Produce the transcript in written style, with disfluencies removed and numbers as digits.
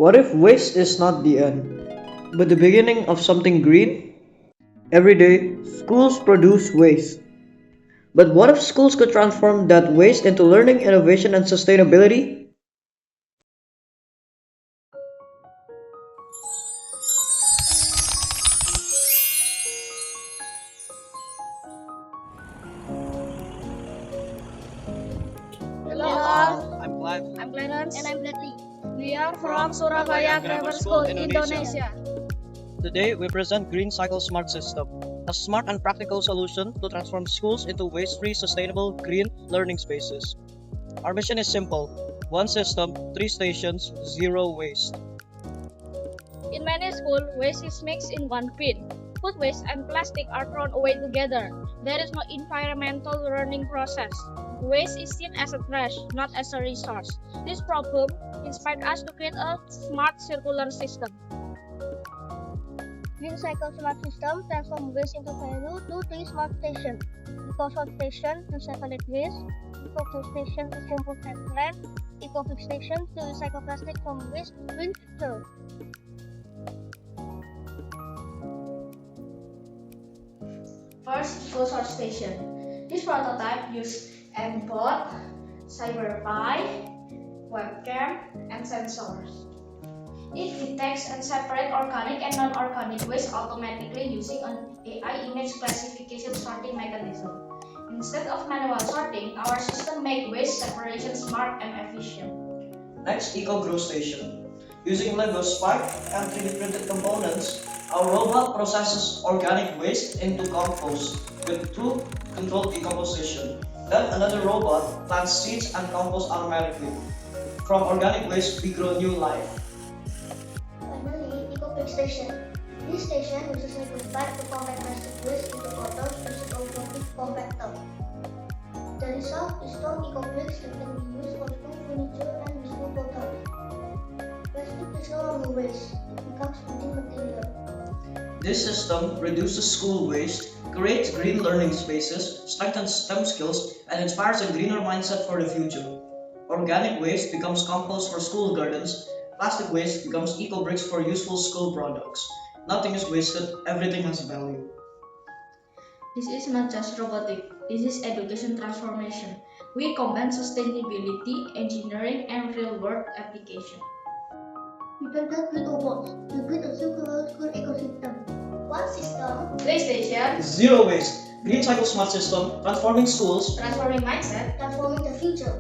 What if waste is not the end, but the beginning of something green? Every day, schools produce waste. But what if schools could transform that waste into learning, innovation, and sustainability? Hello all, I'm Clive. I'm Clarence And I'm Bradley. We are from Surabaya Grammar School, Indonesia. Today we present GreenCycle Smart System, a smart and practical solution to transform schools into waste-free, sustainable, green learning spaces. Our mission is simple: one system, three stations, zero waste. In many schools, waste is mixed in one bin. Food waste and plastic are thrown away together. There is no environmental learning process. Waste is seen as a trash, not as a resource. This problem inspired us to create a smart circular system. GreenCycle Smart System transforms waste into value through three smart stations. EcoSort Station to separate waste, EcoGrow Station to compost and plant, EcoBrick Station to recycle plastic from waste to green future. First, EcoSort Station. This prototype used M-Bot, CyberPi, webcam, and sensors. It detects and separates organic and non-organic waste automatically using an AI image classification sorting mechanism. Instead of manual sorting, our system makes waste separation smart and efficient. Next, EcoGrow Station. Using Lego Spark and 3D printed components, our robot processes organic waste into compost with two controlled decomposition. Then another robot plants seeds and compost automatically. From organic waste, we grow new life. Finally, EcoBrick Station. This station uses a pipe to compact plastic waste into bottles using a robotic compactor. The result is strong EcoBricks that can be used for school furniture and school bottles. Plastic is no longer waste, it becomes building material. This system reduces school waste, creates green learning spaces, strengthens STEM skills, and inspires a greener mindset for the future. Organic waste becomes compost for school gardens, plastic waste becomes eco-bricks for useful school products. Nothing is wasted, everything has value. This is not just robotic, this is education transformation. We combine sustainability, engineering, and real-world application. We build that with robots. We build a circular school ecosystem. One system, PlayStation, Zero waste. GreenCycle Smart System, transforming schools. transforming mindset. transforming the future.